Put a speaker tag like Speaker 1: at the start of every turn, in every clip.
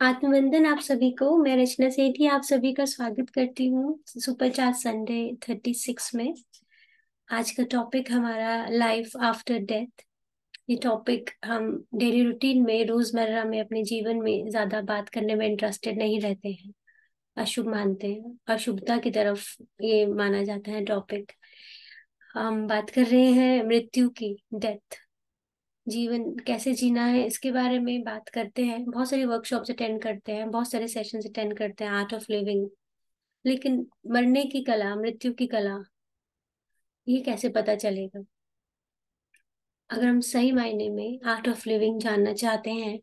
Speaker 1: आत्मवंदन आप सभी को। मैं रचना सेठी आप सभी का स्वागत करती हूँ सुपर चार्ज संडे 36 में। आज का टॉपिक हमारा लाइफ आफ्टर डेथ। ये टॉपिक हम डेली रूटीन में रोजमर्रा में अपने जीवन में ज्यादा बात करने में इंटरेस्टेड नहीं रहते हैं। अशुभ मानते हैं, अशुभता की तरफ ये माना जाता है टॉपिक। हम बात कर रहे हैं मृत्यु की, डेथ। जीवन कैसे जीना है इसके बारे में बात करते हैं। बहुत सारी वर्कशॉप्स अटेंड करते हैं, बहुत सारे सेशंस अटेंड करते हैं, आर्ट ऑफ लिविंग। लेकिन मरने की कला, मृत्यु की कला, ये कैसे पता चलेगा? अगर हम सही मायने में आर्ट ऑफ लिविंग जानना चाहते हैं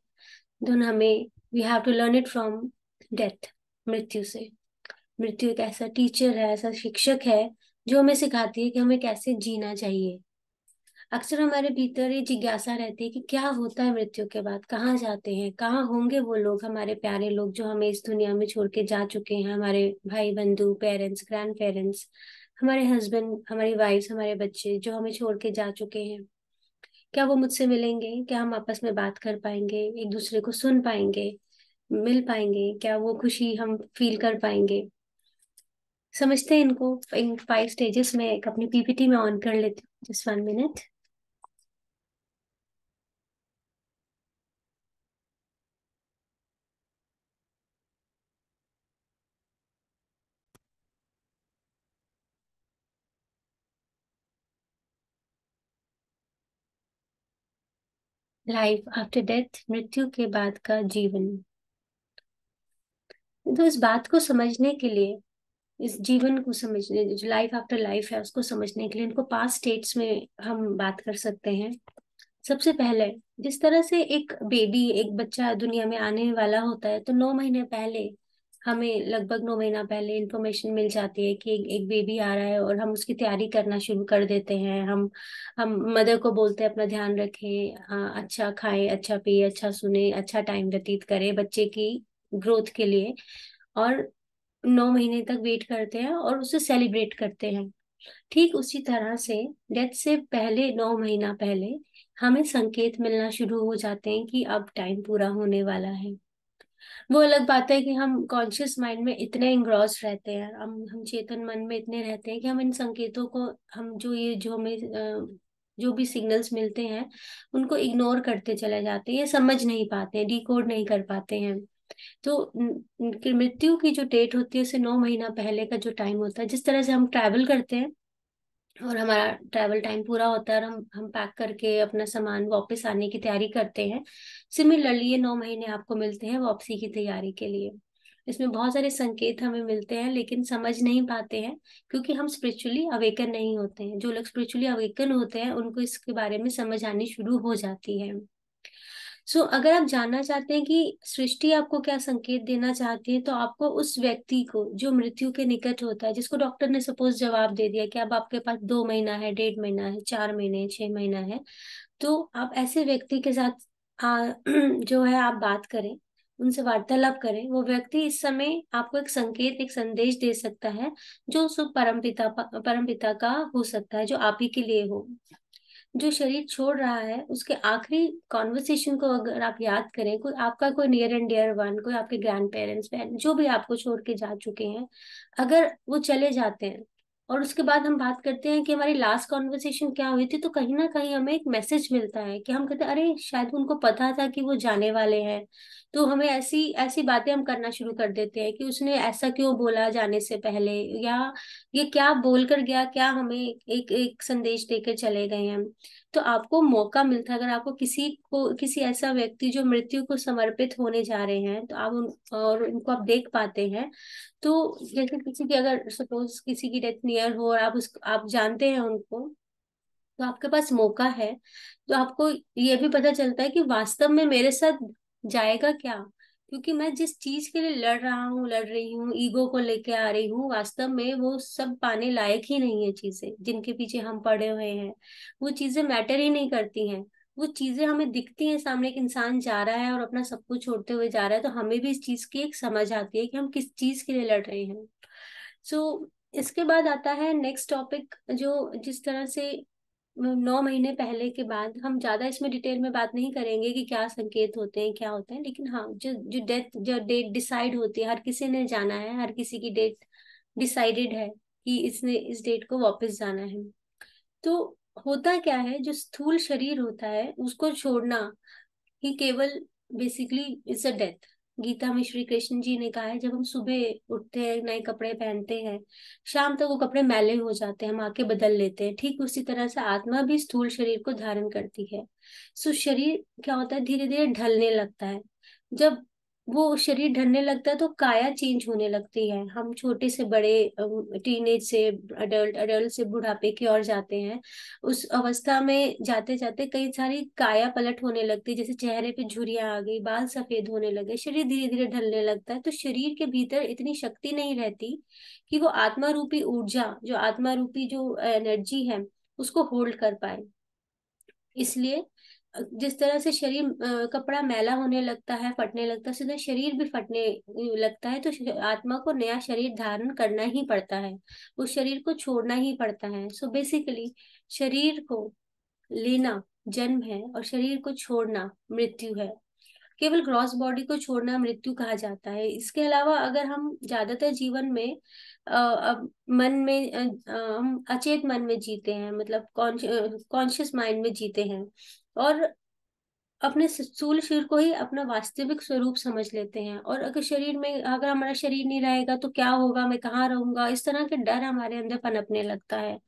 Speaker 1: तो हमें we have to learn it from death, मृत्यु से। मृत्यु एक ऐसा टीचर है, ऐसा शिक्षक है जो हमें सिखाती है कि हमें कैसे जीना चाहिए। अक्सर हमारे भीतर ये जिज्ञासा रहती है कि क्या होता है मृत्यु के बाद, कहाँ जाते हैं, कहाँ होंगे वो लोग, हमारे प्यारे लोग जो हमें इस दुनिया में छोड़ के जा चुके हैं, हमारे भाई बंधु, पेरेंट्स, ग्रैंड पेरेंट्स, हमारे हस्बैंड, हमारी वाइफ्स, हमारे बच्चे जो हमें छोड़ के जा चुके हैं। क्या वो मुझसे मिलेंगे? क्या हम आपस में बात कर पाएंगे, एक दूसरे को सुन पाएंगे, मिल पाएंगे? क्या वो खुशी हम फील कर पाएंगे? समझते हैं इनको। इन 5 स्टेजेस में एक अपनी पीपीटी में ऑन कर लेती हूँ। Just 1 minute. Life after death, मृत्यु के बाद का जीवन। तो इस बात को समझने के लिए, इस जीवन को समझने, जो लाइफ आफ्टर लाइफ है उसको समझने के लिए इनको 5 स्टेट्स में हम बात कर सकते हैं। सबसे पहले, जिस तरह से एक बेबी, एक बच्चा दुनिया में आने वाला होता है तो 9 महीने पहले हमें, लगभग 9 महीना पहले इंफॉर्मेशन मिल जाती है कि एक बेबी आ रहा है और हम उसकी तैयारी करना शुरू कर देते हैं। हम मदर को बोलते हैं अपना ध्यान रखें, अच्छा खाए, अच्छा पिए, अच्छा सुने, अच्छा टाइम व्यतीत करें बच्चे की ग्रोथ के लिए। और 9 महीने तक वेट करते हैं और उसे सेलिब्रेट करते हैं। ठीक उसी तरह से डेथ से पहले, 9 महीना पहले, हमें संकेत मिलना शुरू हो जाते हैं कि अब टाइम पूरा होने वाला है। वो अलग बात है कि हम कॉन्शियस माइंड में इतने इंग्रॉस रहते हैं, हम चेतन मन में इतने रहते हैं कि हम इन संकेतों को, हम जो हमें जो भी सिग्नल्स मिलते हैं उनको इग्नोर करते चले जाते हैं, ये समझ नहीं पाते हैं, डिकोड नहीं कर पाते हैं। तो कि मृत्यु की जो डेट होती है, उसे 9 महीना पहले का जो टाइम होता है, जिस तरह से हम ट्रैवल करते हैं और हमारा ट्रैवल टाइम पूरा होता है और हम पैक करके अपना सामान वापस आने की तैयारी करते हैं। सिमिलरली ये 9 महीने आपको मिलते हैं वापसी की तैयारी के लिए। इसमें बहुत सारे संकेत हमें मिलते हैं लेकिन समझ नहीं पाते हैं, क्योंकि हम स्पिरिचुअली अवेकन नहीं होते हैं। जो लोग स्पिरिचुअली अवेकन होते हैं उनको इसके बारे में समझ आनी शुरू हो जाती है। अगर आप जानना चाहते हैं कि सृष्टि आपको क्या संकेत देना चाहती है, तो आपको उस व्यक्ति को जो मृत्यु के निकट होता है, जिसको डॉक्टर ने सपोज जवाब दे दिया कि अब आपके पास 2 महीना है, 1.5 महीना है, 4 महीने, 6 महीना है, तो आप ऐसे व्यक्ति के साथ जो है आप बात करें, उनसे वार्तालाप करें। वो व्यक्ति इस समय आपको एक संकेत, एक संदेश दे सकता है जो उस परमपिता का हो सकता है, जो आप ही के लिए हो। जो शरीर छोड़ रहा है उसके आखिरी कॉन्वर्सेशन को अगर आप याद करें, कोई आपका, कोई नियर एंड डियर वन, कोई आपके ग्रैंड पेरेंट्स, जो भी आपको छोड़ के जा चुके हैं, अगर वो चले जाते हैं और उसके बाद हम बात करते हैं कि हमारी लास्ट कॉन्वर्सेशन क्या हुई थी, तो कहीं ना कहीं हमें एक मैसेज मिलता है कि हम कहते हैं अरे शायद उनको पता था कि वो जाने वाले हैं। तो हमें ऐसी ऐसी बातें हम करना शुरू कर देते हैं कि उसने ऐसा क्यों बोला जाने से पहले, या ये क्या बोलकर गया, क्या हमें एक एक संदेश देकर चले गए हैं। तो आपको मौका मिलता है, अगर आपको किसी ऐसा व्यक्ति जो मृत्यु को समर्पित होने जा रहे हैं, तो आप और उनको आप देख पाते हैं। तो जैसे किसी की, अगर सपोज किसी की डेथ नियर हो और आप जानते हैं उनको, तो आपके पास मौका है। तो आपको ये भी पता चलता है कि वास्तव में मेरे साथ जाएगा क्या, क्योंकि मैं जिस चीज के लिए लड़ रहा हूँ, लड़ रही हूँ, ईगो को लेके आ रही हूँ, वास्तव में वो सब पाने लायक ही नहीं है। चीजें जिनके पीछे हम पड़े हुए हैं, वो चीजें मैटर ही नहीं करती हैं। वो चीजें हमें दिखती हैं सामने, एक इंसान जा रहा है और अपना सब कुछ छोड़ते हुए जा रहा है, तो हमें भी इस चीज की एक समझ आती है कि हम किस चीज के लिए लड़ रहे हैं। सो इसके बाद आता है नेक्स्ट टॉपिक, जो जिस तरह से 9 महीने पहले के बाद, हम ज्यादा इसमें डिटेल में बात नहीं करेंगे कि क्या संकेत होते हैं क्या होते हैं, लेकिन हाँ, जो डेट डिसाइड होती है, हर किसी ने जाना है, हर किसी की डेट डिसाइडेड है कि इसने इस डेट को वापस जाना है। तो होता क्या है, जो स्थूल शरीर होता है उसको छोड़ना ही केवल basically it's a death. Gita में श्री कृष्ण जी ने कहा है, जब हम सुबह उठते हैं, नए कपड़े पहनते हैं, शाम तक वो कपड़े मैले हो जाते हैं, हम आके बदल लेते हैं। ठीक उसी तरह से आत्मा भी स्थूल शरीर को धारण करती है। सो शरीर क्या होता है, धीरे धीरे ढलने लगता है। जब वो शरीर ढलने लगता है तो काया चेंज होने लगती है। हम छोटे से बड़े, टीनेज से अडल्ट, अडल्ट से बुढ़ापे की ओर जाते हैं। उस अवस्था में जाते जाते कई सारी काया पलट होने लगती है, जैसे चेहरे पे झुर्रियां आ गई, बाल सफेद होने लगे, शरीर धीरे धीरे ढलने लगता है। तो शरीर के भीतर इतनी शक्ति नहीं रहती कि वो आत्मा रूपी ऊर्जा, जो आत्मा रूपी जो एनर्जी है, उसको होल्ड कर पाए। इसलिए जिस तरह से शरीर, कपड़ा मैला होने लगता है, फटने लगता है, सीधा शरीर भी फटने लगता है। तो आत्मा को नया शरीर धारण करना ही पड़ता है, उस शरीर को छोड़ना ही पड़ता है। सो बेसिकली शरीर को लेना जन्म है और शरीर को छोड़ना मृत्यु है। केवल ग्रॉस बॉडी को छोड़ना मृत्यु कहा जाता है। इसके अलावा अगर हम ज्यादातर जीवन में अब मन में, हम अचेत मन में जीते हैं, मतलब कॉन्शियस माइंड में जीते हैं, और अपने स्थूल शरीर को ही अपना वास्तविक स्वरूप समझ लेते हैं। और अगर शरीर में, अगर हमारा शरीर नहीं रहेगा तो क्या होगा, मैं कहाँ रहूंगा, इस तरह के डर हमारे अंदर पनपने लगता है।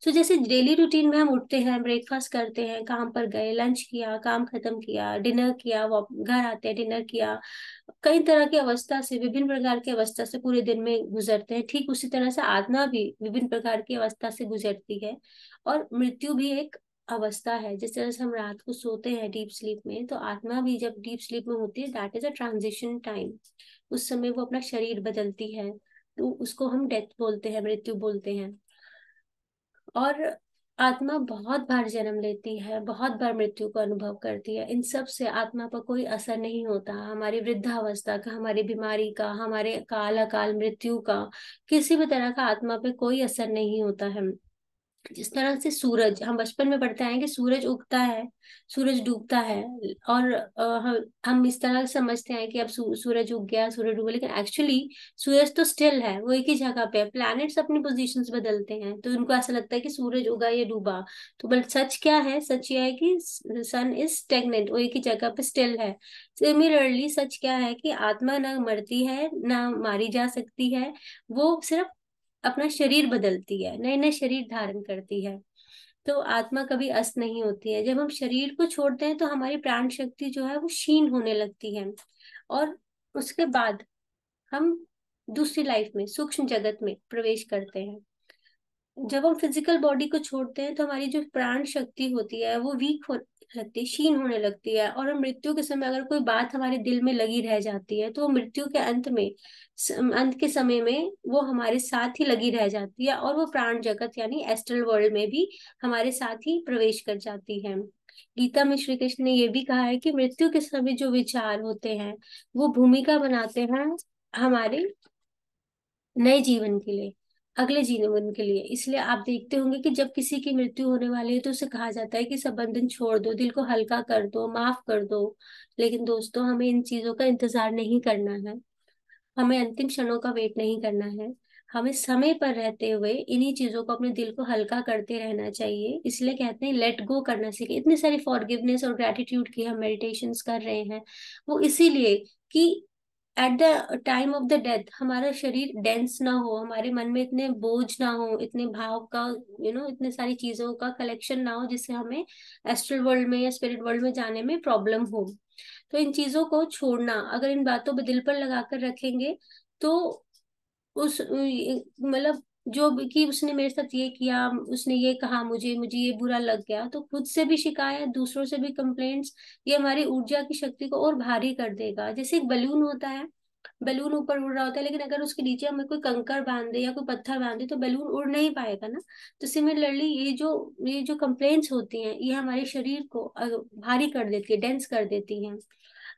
Speaker 1: तो जैसे डेली रूटीन में हम उठते हैं, ब्रेकफास्ट करते हैं, काम पर गए, लंच किया, काम खत्म किया, डिनर किया, घर आते हैं, डिनर किया, कई तरह की अवस्था से, विभिन्न प्रकार की अवस्था से पूरे दिन में गुजरते हैं। ठीक उसी तरह से आत्मा भी विभिन्न प्रकार की अवस्था से गुजरती है। और मृत्यु भी एक अवस्था है। जिस तरह से हम रात को सोते हैं डीप स्लीप में, तो आत्मा भी जब डीप स्लीप में होती है, that is a transition time. उस समय वो अपना शरीर बदलती है, तो उसको हम डेथ बोलते हैं, मृत्यु बोलते हैं। और आत्मा बहुत बार जन्म लेती है, बहुत बार मृत्यु को अनुभव करती है। इन सब से आत्मा पर कोई असर नहीं होता, हमारी वृद्धावस्था का, हमारी बीमारी का, हमारे काल अकाल मृत्यु का, किसी भी तरह का आत्मा पे कोई असर नहीं होता है। जिस तरह से सूरज, हम बचपन में पढ़ते हैं कि सूरज उगता है, सूरज डूबता है, और हम इस तरह से समझते हैं कि अब सूरज उग गया, सूरज डूबा, लेकिन एक्चुअली सूरज तो स्टिल है, वो एक ही जगह पे है। प्लैनेट्स अपनी पोजीशंस बदलते हैं, तो उनको ऐसा लगता है कि सूरज उगा या डूबा। तो बट सच क्या है, सच यह है कि सन इज स्टेगनेंट, वो एक ही जगह पे स्टिल है। सिमिलरली सच क्या है कि आत्मा ना मरती है, ना मारी जा सकती है, वो सिर्फ अपना शरीर बदलती है, नए नए शरीर धारण करती है। तो आत्मा कभी अस्त नहीं होती है। जब हम शरीर को छोड़ते हैं तो हमारी प्राण शक्ति जो है वो क्षीण होने लगती है। और उसके बाद हम दूसरी लाइफ में, सूक्ष्म जगत में प्रवेश करते हैं। जब हम फिजिकल बॉडी को छोड़ते हैं तो हमारी जो प्राण शक्ति होती है वो वीक हो लगती है, क्षीण होने लगती है। और हम मृत्यु के समय अगर कोई बात हमारे दिल में लगी रह जाती है, तो वो मृत्यु के अंत में, अंत के समय में वो हमारे साथ ही लगी रह जाती है, और वो प्राण जगत यानी एस्ट्रल वर्ल्ड में भी हमारे साथ ही प्रवेश कर जाती है। गीता में श्री कृष्ण ने ये भी कहा है कि मृत्यु के समय जो विचार होते हैं वो भूमिका बनाते हैं हमारे नए जीवन के लिए, अगले जीवन के लिए। इसलिए आप देखते होंगे कि जब किसी की मृत्यु होने वाली है तो उसे कहा जाता है कि सब बंधन छोड़ दो, दिल को हल्का कर दो, माफ कर दो। लेकिन दोस्तों, हमें इन चीजों का इंतजार नहीं करना है, हमें अंतिम क्षणों का वेट नहीं करना है। हमें समय पर रहते हुए इन्हीं चीजों को, अपने दिल को हल्का करते रहना चाहिए। इसलिए कहते हैं लेट गो करना सीखे। इतनी सारी फॉरगिवनेस और ग्रेटिट्यूड की हम मेडिटेशंस कर रहे हैं, वो इसीलिए कि at the time of the death हमारा शरीर डेंस ना हो, हमारे मन में इतने बोझ ना हो, इतने भाव का, इतने सारी चीजों का कलेक्शन ना हो, जिससे हमें एस्ट्रल वर्ल्ड में या स्पिरिट वर्ल्ड में जाने में प्रॉब्लम हो। तो इन चीजों को छोड़ना, अगर इन बातों को दिल पर लगा कर रखेंगे, तो उस मतलब जो भी कि उसने मेरे साथ ये किया, उसने ये कहा, मुझे मुझे ये बुरा लग गया, तो खुद से भी शिकायत, दूसरों से भी कंप्लेंट्स, ये हमारी ऊर्जा की शक्ति को और भारी कर देगा। जैसे एक बलून होता है, बलून ऊपर उड़ रहा होता है, लेकिन अगर उसके नीचे हमें कोई कंकड़ बांध दे या कोई पत्थर बांध दे तो बलून उड़ नहीं पाएगा ना। तो सिमिलरली ये जो कंप्लेंट्स होती हैं, ये हमारे शरीर को भारी कर देती है, डेंस कर देती हैं।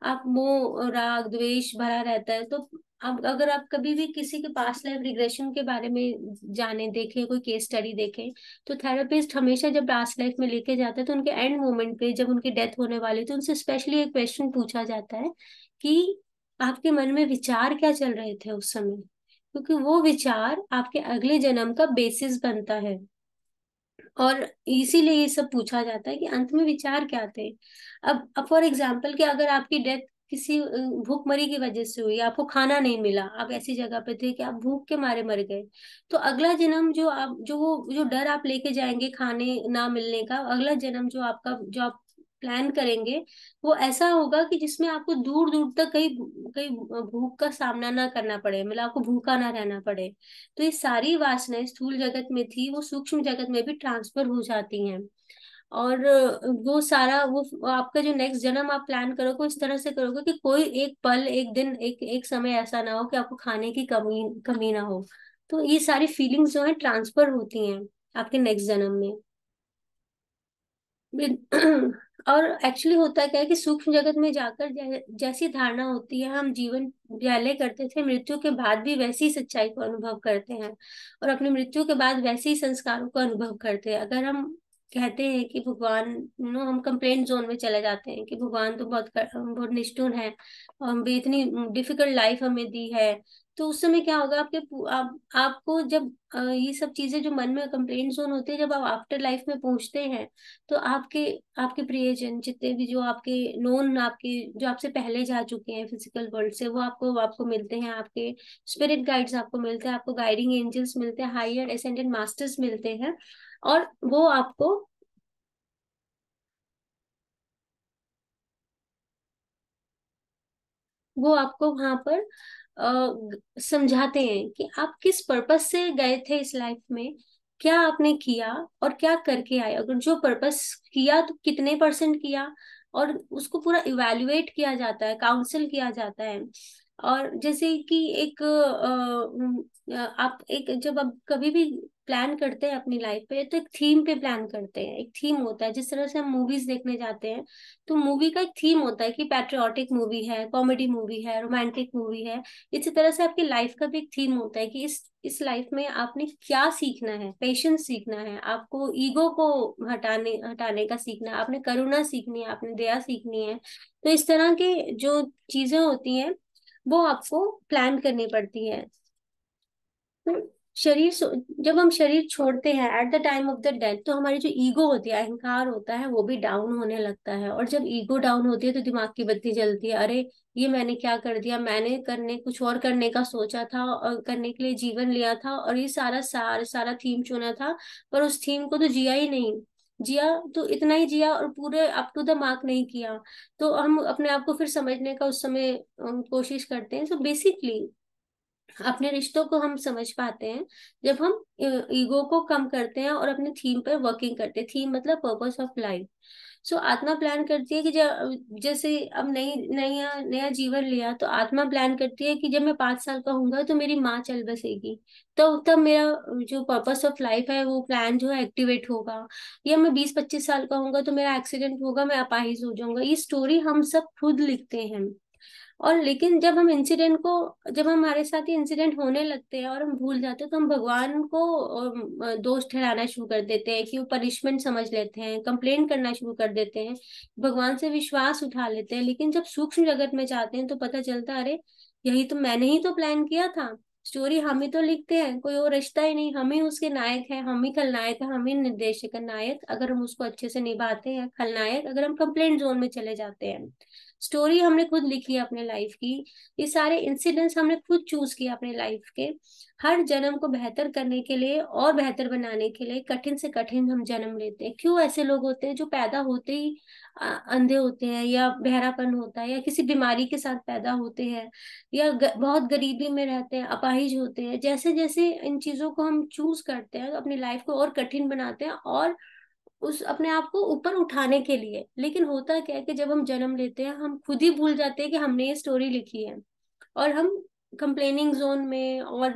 Speaker 1: आप मोह राग द्वेष भरा रहता है, तो अब अगर आप कभी भी किसी के पास्ट लाइफ रिग्रेशन के बारे में जाने, देखें, कोई केस स्टडी देखें, तो थेरेपिस्ट हमेशा जब पास्ट लाइफ में लेके जाते हैं तो उनके एंड मोमेंट पे जब उनकी डेथ होने वाली तो उनसे स्पेशली एक क्वेश्चन पूछा जाता है कि आपके मन में विचार क्या चल रहे थे उस समय, क्योंकि वो विचार आपके अगले जन्म का बेसिस बनता है। और इसीलिए ये सब पूछा जाता है कि अंत में विचार क्या थे। अब फॉर एग्जाम्पल कि अगर आपकी डेथ किसी भूखमरी की वजह से हुई, आपको खाना नहीं मिला, आप ऐसी जगह पे थे कि आप भूख के मारे मर गए, तो अगला जन्म जो आप जो वो जो डर आप लेके जाएंगे खाने ना मिलने का, अगला जन्म जो आपका जो आप प्लान करेंगे, वो ऐसा होगा कि जिसमें आपको दूर दूर तक कहीं कहीं भूख का सामना ना करना पड़े, मतलब आपको भूखा ना रहना पड़े। तो ये सारी वासनाएं स्थूल जगत में थी, वो सूक्ष्म जगत में भी ट्रांसफर हो जाती हैं। और वो सारा वो आपका जो नेक्स्ट जन्म आप प्लान करोगे इस तरह से करोगे कि कोई एक पल, एक दिन, एक एक समय ऐसा ना हो कि आपको खाने की कमी कमी ना हो। तो ये सारी फीलिंग्स जो है ट्रांसफर होती हैं आपके नेक्स्ट जन्म में। और एक्चुअली होता क्या है कि सूक्ष्म जगत में जाकर जैसी धारणा होती है, हम जीवन पहले करते थे, मृत्यु के बाद भी वैसी ही सच्चाई को अनुभव करते हैं, और अपनी मृत्यु के बाद वैसे ही संस्कारों को अनुभव करते हैं। अगर हम कहते हैं कि भगवान, हम कंप्लेंट जोन में चले जाते हैं कि भगवान तो बहुत निष्ठुर है और हम भी इतनी डिफिकल्ट लाइफ हमें दी है, तो उस समय क्या होगा आपको जब ये सब चीजें जो मन में कंप्लेंट जोन होती है, जब आप आफ्टर लाइफ में पहुंचते हैं, तो आपके आपके प्रियजन जितने भी जो आपके नोन, आपके जो आपसे पहले जा चुके हैं फिजिकल वर्ल्ड से, वो आपको आपको मिलते हैं, आपके स्पिरिट गाइड्स आपको मिलते हैं, आपको गाइडिंग एंजल्स मिलते हैं, हायर एसेंडेड मास्टर्स मिलते हैं। और वो आपको वहां पर समझाते हैं कि आप किस पर्पस से गए थे इस लाइफ में, क्या आपने किया और क्या करके आए, अगर जो पर्पस किया तो कितने परसेंट किया, और उसको पूरा इवेल्युएट किया जाता है, काउंसिल किया जाता है। और जैसे कि एक आप एक जब आप कभी भी प्लान करते हैं अपनी लाइफ पे, तो एक थीम पे प्लान करते हैं, एक थीम होता है, जिस तरह से हम मूवीज देखने जाते हैं, तो मूवी का एक थीम होता है कि पैट्रियोटिक मूवी है, कॉमेडी मूवी है, रोमांटिक मूवी है। इसी तरह से आपकी लाइफ का भी एक थीम होता है कि इस लाइफ में आपने क्या सीखना है, पेशेंस सीखना है, आपको ईगो को हटाने हटाने का सीखना है, आपने करुणा सीखनी है, आपने दया सीखनी है। तो इस तरह के जो चीजें होती हैं वो आपको प्लान करनी पड़ती है। तो जब हम शरीर छोड़ते हैं at the time of the death, तो हमारी जो ईगो होती है, अहंकार होता है, वो भी डाउन होने लगता है। और जब ईगो डाउन होती है तो दिमाग की बत्ती जलती है, अरे ये मैंने क्या कर दिया, मैंने करने कुछ और करने का सोचा था और करने के लिए जीवन लिया था, और ये सारा सारा सारा थीम चुना था, पर उस थीम को तो जिया ही नहीं, जिया तो इतना ही जिया और पूरे अप टू द मार्क नहीं किया। तो हम अपने आप को फिर समझने का उस समय कोशिश करते हैं। सो बेसिकली अपने रिश्तों को हम समझ पाते हैं जब हम ईगो को कम करते हैं और अपने थीम पर वर्किंग करते हैं। थीम मतलब पर्पस ऑफ लाइफ। सो आत्मा प्लान करती है कि जब जैसे अब नई नया नया जीवन लिया, तो आत्मा प्लान करती है कि जब मैं 5 साल का होऊंगा तो मेरी माँ चल बसेगी, तो तब मेरा जो पर्पस ऑफ लाइफ है वो प्लान जो है एक्टिवेट होगा। या मैं 20-25 साल का होऊंगा तो मेरा एक्सीडेंट होगा, मैं अपाहिज हो जाऊंगा। ये स्टोरी हम सब खुद लिखते हैं। और लेकिन जब हमारे साथ ये इंसिडेंट होने लगते हैं और हम भूल जाते हैं, तो हम भगवान को दोष ठहराना शुरू कर देते हैं कि वो पनिशमेंट समझ लेते हैं, कंप्लेन करना शुरू कर देते हैं, भगवान से विश्वास उठा लेते हैं। लेकिन जब सूक्ष्म जगत में जाते हैं तो पता चलता है, अरे यही तो मैंने ही तो प्लान किया था, स्टोरी हम ही तो लिखते हैं, कोई और रिश्ता ही नहीं, हम ही उसके नायक हैं, हम ही खलनायक है, हम ही निर्देशक है। नायक अगर हम उसको अच्छे से निभाते हैं, खलनायक अगर हम कंप्लेंट जोन में चले जाते हैं। स्टोरी हमने खुद लिखी है अपने लाइफ की, ये सारे इंसिडेंट्स हमने खुद चूज किया अपने लाइफ के। हर जन्म को बेहतर करने के लिए और बेहतर बनाने के लिए कठिन से कठिन हम जन्म लेते हैं। क्यों ऐसे लोग होते हैं जो पैदा होते ही अंधे होते हैं, या बहरापन होता है, या किसी बीमारी के साथ पैदा होते हैं, या बहुत गरीबी में रहते हैं, अपाहिज होते हैं। जैसे जैसे इन चीजों को हम चूज करते हैं तो अपनी लाइफ को और कठिन बनाते हैं, और उस अपने आप को ऊपर उठाने के लिए। लेकिन होता क्या है कि जब हम जन्म लेते हैं हम खुद ही भूल जाते हैं कि हमने ये स्टोरी लिखी है, और हम कंप्लेनिंग जोन में और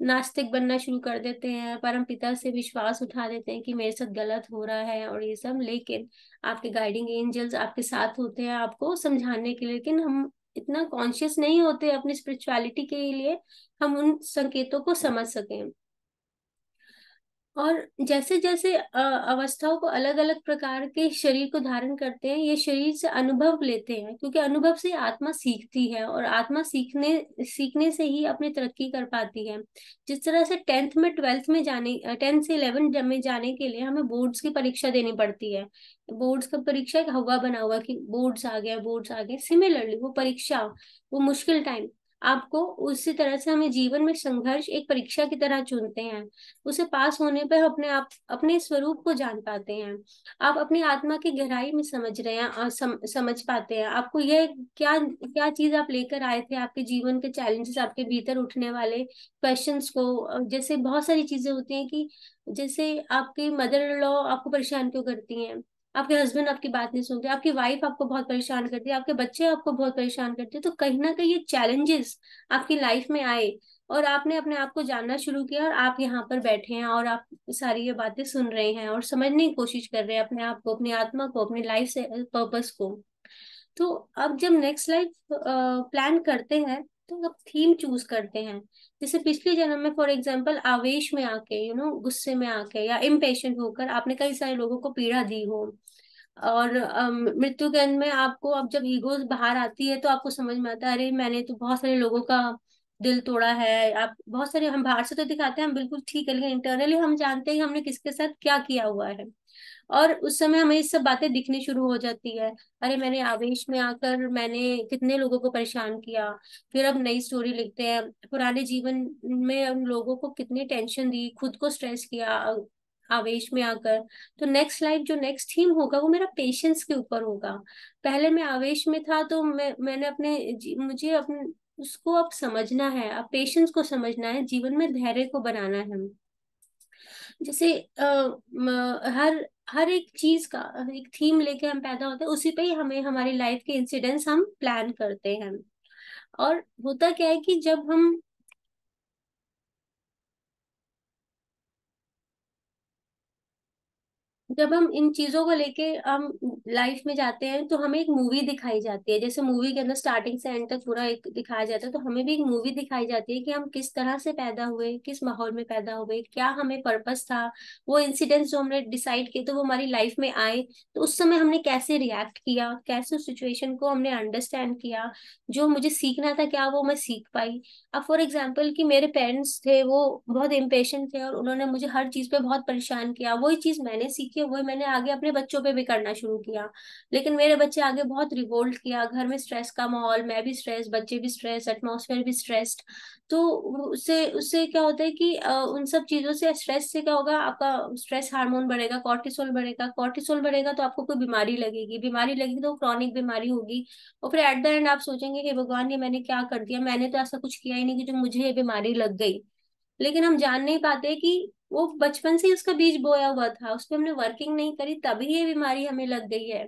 Speaker 1: नास्तिक बनना शुरू कर देते हैं, परम पिता से विश्वास उठा देते हैं कि मेरे साथ गलत हो रहा है और ये सब। लेकिन आपके गाइडिंग एंजल्स आपके साथ होते हैं आपको समझाने के लिए, लेकिन हम इतना कॉन्शियस नहीं होते अपनी स्पिरिचुअलिटी के लिए हम उन संकेतों को समझ सकें। और जैसे जैसे अवस्थाओं को अलग अलग प्रकार के शरीर को धारण करते हैं, ये शरीर से अनुभव लेते हैं, क्योंकि अनुभव से आत्मा सीखती है और आत्मा सीखने सीखने से ही अपनी तरक्की कर पाती है। जिस तरह से 10th में 12th में जाने 10 से 11 में जाने के लिए हमें बोर्ड्स की परीक्षा देनी पड़ती है। बोर्ड्स का परीक्षा एक हवा बना हुआ कि बोर्ड्स आ गया, बोर्ड्स आ गए। सिमिलरली वो परीक्षा, वो मुश्किल टाइम आपको उसी तरह से हमें जीवन में संघर्ष एक परीक्षा की तरह चुनते हैं। उसे पास होने पर अपने आप अपने स्वरूप को जान पाते हैं। आप अपनी आत्मा की गहराई में समझ रहे हैं और समझ पाते हैं आपको यह क्या क्या चीज आप लेकर आए थे, आपके जीवन के चैलेंजेस, आपके भीतर उठने वाले क्वेश्चंस को। जैसे बहुत सारी चीजें होती हैं कि जैसे आपकी मदर इन लॉ आपको परेशान क्यों करती हैं, आपके हस्बैंड आपकी बात नहीं सुनते, आपकी वाइफ आपको बहुत परेशान करती है, आपके बच्चे आपको बहुत परेशान करते हैं। तो कहीं ना कहीं ये चैलेंजेस आपकी लाइफ में आए और आपने अपने आप को जानना शुरू किया और आप यहाँ पर बैठे हैं और आप सारी ये बातें सुन रहे हैं और समझने की कोशिश कर रहे हैं अपने आप को, अपनी आत्मा को, अपनी लाइफ से पर्पस को। तो अब जब नेक्स्ट लाइफ प्लान करते हैं तो अब थीम चूज करते हैं। जैसे पिछले जन्म में फॉर एग्जांपल आवेश में आके, गुस्से में आके या इम्पेशेंट होकर आपने कई सारे लोगों को पीड़ा दी हो। और मृत्यु के अंत में आपको, अब जब ईगो बाहर आती है तो आपको समझ में आता है अरे मैंने तो बहुत सारे लोगों का दिल तोड़ा है। आप बहुत सारे, हम बाहर से तो दिखाते हैं हम बिल्कुल ठीक है, लेकिन इंटरनली हम जानते हैं कि हमने किसके साथ क्या किया हुआ है। और उस समय हमें ये सब बातें दिखनी शुरू हो जाती है। अरे मैंने आवेश में आकर मैंने कितने लोगों को परेशान किया। फिर अब नई स्टोरी लिखते हैं, पुराने जीवन में उन लोगों को कितनी टेंशन दी, खुद को स्ट्रेस किया आवेश में आकर। तो नेक्स्ट लाइफ जो नेक्स्ट थीम होगा वो मेरा पेशेंस के ऊपर होगा। पहले मैं आवेश में था तो मैंने मुझे अपने उसको अब समझना है, अब पेशेंस को समझना है, जीवन में धैर्य को बनाना है। जैसे हर हर एक चीज का एक थीम लेके हम पैदा होते हैं, उसी पे ही हमें हमारी लाइफ के इंसिडेंट्स हम प्लान करते हैं। और होता क्या है कि जब हम इन चीजों को लेके हम लाइफ में जाते हैं तो हमें एक मूवी दिखाई जाती है। जैसे मूवी के अंदर स्टार्टिंग से एंड तक पूरा एक दिखाया जाता है, तो हमें भी एक मूवी दिखाई जाती है कि हम किस तरह से पैदा हुए, किस माहौल में पैदा हुए, क्या हमें पर्पस था। वो इंसिडेंट्स जो हमने डिसाइड किए तो वो हमारी लाइफ में आए, तो उस समय हमने कैसे रिएक्ट किया, कैसे उस सिचुएशन को हमने अंडरस्टैंड किया, जो मुझे सीखना था क्या वो मैं सीख पाई। अब फॉर एग्जाम्पल कि मेरे पेरेंट्स थे वो बहुत इम्पेशेंट थे और उन्होंने मुझे हर चीज पे बहुत परेशान किया, वही चीज मैंने सीखी, वही मैंने आगे अपने बच्चों पे भी करना शुरू किया। लेकिन मेरे बच्चे आगे बहुत रिवोल्ट किया, घर में स्ट्रेस का माहौल, मैं भी स्ट्रेस, बच्चे भी स्ट्रेस, एटमॉस्फेयर भी स्ट्रेस्ड। तो उससे उससे क्या होता है कि उन सब चीजों से, स्ट्रेस से क्या होगा, आपका स्ट्रेस हार्मोन बढ़ेगा, कॉर्टिसोल बढ़ेगा, कॉर्टिसोल बढ़ेगा तो आपको कोई बीमारी लगेगी, बीमारी लगेगी तो क्रॉनिक बीमारी होगी। और फिर एट द एंड आप सोचेंगे कि भगवान ये मैंने क्या कर दिया, मैंने तो ऐसा कुछ किया ही नहीं कि जो मुझे ये बीमारी लग गई। लेकिन हम जान नहीं पाते कि वो बचपन से ही उसका बीज बोया हुआ था, उस पर हमने वर्किंग नहीं करी तभी ये बीमारी हमें लग गई है।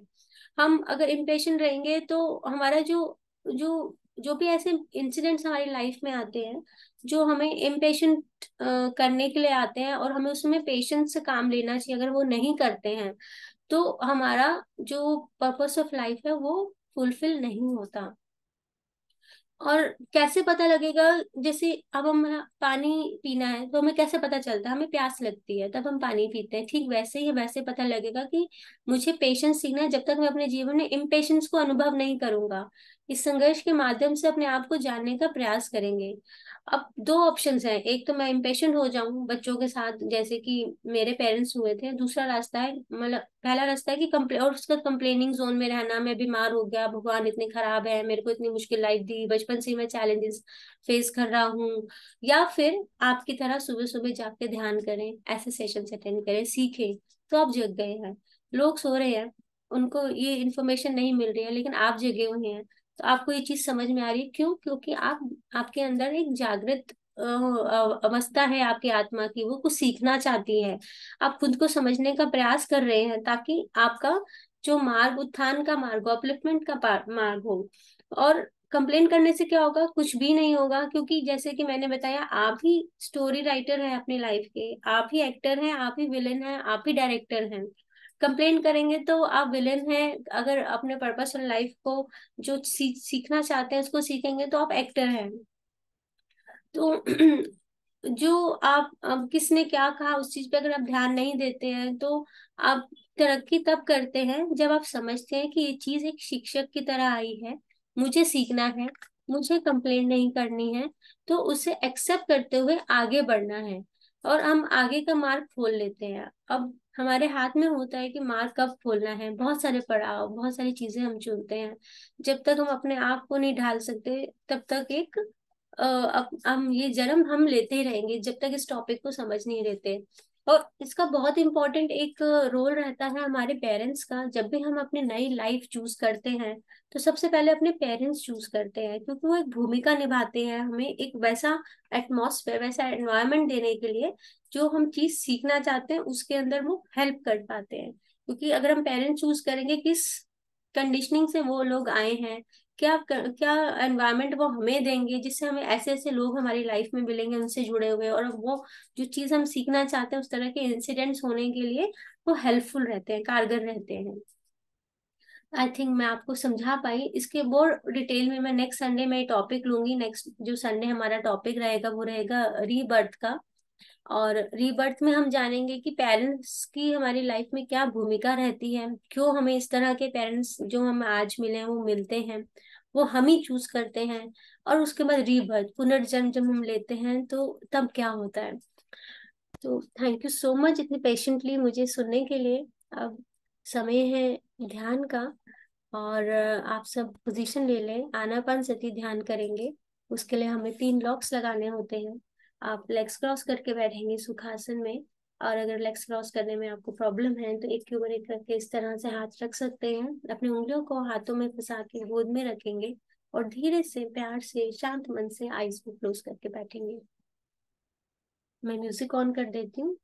Speaker 1: हम अगर इम्पेशेंट रहेंगे तो हमारा जो जो जो भी ऐसे इंसिडेंट्स हमारी लाइफ में आते हैं जो हमें इम्पेशेंट करने के लिए आते हैं, और हमें उसमें पेशेंस से काम लेना चाहिए, अगर वो नहीं करते हैं तो हमारा जो पर्पस ऑफ लाइफ है वो फुलफिल नहीं होता। और कैसे पता लगेगा, जैसे अब हम पानी पीना है तो हमें कैसे पता चलता है, हमें प्यास लगती है तब हम पानी पीते हैं, ठीक वैसे ही वैसे पता लगेगा कि मुझे पेशेंस सीखना है। जब तक मैं अपने जीवन में इम्पेशेंस को अनुभव नहीं करूंगा, इस संघर्ष के माध्यम से अपने आप को जानने का प्रयास करेंगे। अब दो ऑप्शंस हैं, एक तो मैं इम्पेशेंट हो जाऊं बच्चों के साथ जैसे कि मेरे पेरेंट्स हुए थे, दूसरा रास्ता है, मतलब पहला रास्ता है कि और उसका कंप्लेनिंग जोन में रहना, मैं बीमार हो गया, भगवान इतने खराब है, मेरे को इतनी मुश्किल लाइफ दी, बचपन से ही मैं चैलेंजेस फेस कर रहा हूँ। या फिर आपकी तरह सुबह सुबह जाग के ध्यान करें, ऐसे सेशंस अटेंड करें, सीखें। तो आप जग गए हैं, लोग सो रहे हैं, उनको ये इन्फॉर्मेशन नहीं मिल रही है, लेकिन आप जगे हुए हैं। तो आपको ये चीज समझ में आ रही है, क्यों? क्योंकि आप, आपके अंदर एक जागृत अवस्था है आपकी आत्मा की, वो कुछ सीखना चाहती है। आप खुद को समझने का प्रयास कर रहे हैं ताकि आपका जो मार्ग, उत्थान का मार्ग, अपलिफ्टमेंट का मार्ग हो। और कंप्लेन करने से क्या होगा? कुछ भी नहीं होगा, क्योंकि जैसे कि मैंने बताया आप ही स्टोरी राइटर हैं अपनी लाइफ के, आप ही एक्टर हैं, आप ही विलेन हैं, आप ही डायरेक्टर हैं। कंप्लेन करेंगे तो आप विलेन हैं। अगर अपने पर्पस और लाइफ को जो सीखना चाहते हैं उसको सीखेंगे तो आप एक्टर हैं। तो जो आप अब किसने क्या कहा उस चीज पे अगर आप ध्यान नहीं देते हैं तो आप तरक्की तब करते हैं जब आप समझते हैं कि ये चीज एक शिक्षक की तरह आई है, मुझे सीखना है, मुझे कंप्लेन नहीं करनी है, तो उसे एक्सेप्ट करते हुए आगे बढ़ना है। और हम आगे का मार्ग खोल लेते हैं। अब हमारे हाथ में होता है कि मार्ग कब खोलना है। बहुत सारे पड़ाव, बहुत सारी चीजें हम चुनते हैं। जब तक हम अपने आप को नहीं ढाल सकते तब तक एक अब हम ये जन्म हम लेते ही रहेंगे जब तक इस टॉपिक को समझ नहीं लेते। और इसका बहुत इंपॉर्टेंट एक रोल रहता है हमारे पेरेंट्स का। जब भी हम अपनी नई लाइफ चूज करते हैं तो सबसे पहले अपने पेरेंट्स चूज करते हैं, क्योंकि वो एक भूमिका निभाते हैं हमें एक वैसा एटमॉस्फेयर, वैसा एनवायरनमेंट देने के लिए जो हम चीज सीखना चाहते हैं उसके अंदर वो हेल्प कर पाते हैं। क्योंकि अगर हम पेरेंट्स चूज करेंगे, किस कंडीशनिंग से वो लोग आए हैं, क्या क्या एनवायरनमेंट वो हमें देंगे जिससे हमें ऐसे ऐसे लोग हमारी लाइफ में मिलेंगे उनसे जुड़े हुए, और वो जो चीज हम सीखना चाहते हैं उस तरह के इंसिडेंट्स होने के लिए वो हेल्पफुल रहते हैं, कारगर रहते हैं। आई थिंक मैं आपको समझा पाई। इसके और डिटेल में मैं नेक्स्ट संडे में टॉपिक लूंगी। नेक्स्ट जो संडे हमारा टॉपिक रहेगा वो रहेगा रीबर्थ का। और रीबर्थ में हम जानेंगे कि पेरेंट्स की हमारी लाइफ में क्या भूमिका रहती है, क्यों हमें इस तरह के पेरेंट्स जो हमें आज मिले हैं वो मिलते हैं, वो हम ही चूज करते हैं। और उसके बाद रीबर्थ, पुनर्जन्म जब हम लेते हैं तो तब क्या होता है। तो थैंक यू सो मच इतने पेशेंटली मुझे सुनने के लिए। अब समय है ध्यान का। और आप सब पोजीशन ले लें, आनापानसति ध्यान करेंगे। उसके लिए हमें 3 लॉक्स लगाने होते हैं। आप लेग्स क्रॉस करके बैठेंगे सुखासन में। और अगर लेग्स क्रॉस करने में आपको प्रॉब्लम है तो एक के ऊपर एक करके इस तरह से हाथ रख सकते हैं। अपनी उंगलियों को हाथों में फंसा के गोद में रखेंगे और धीरे से प्यार से शांत मन से आईज को क्लोज करके बैठेंगे। मैं म्यूजिक ऑन कर देती हूँ।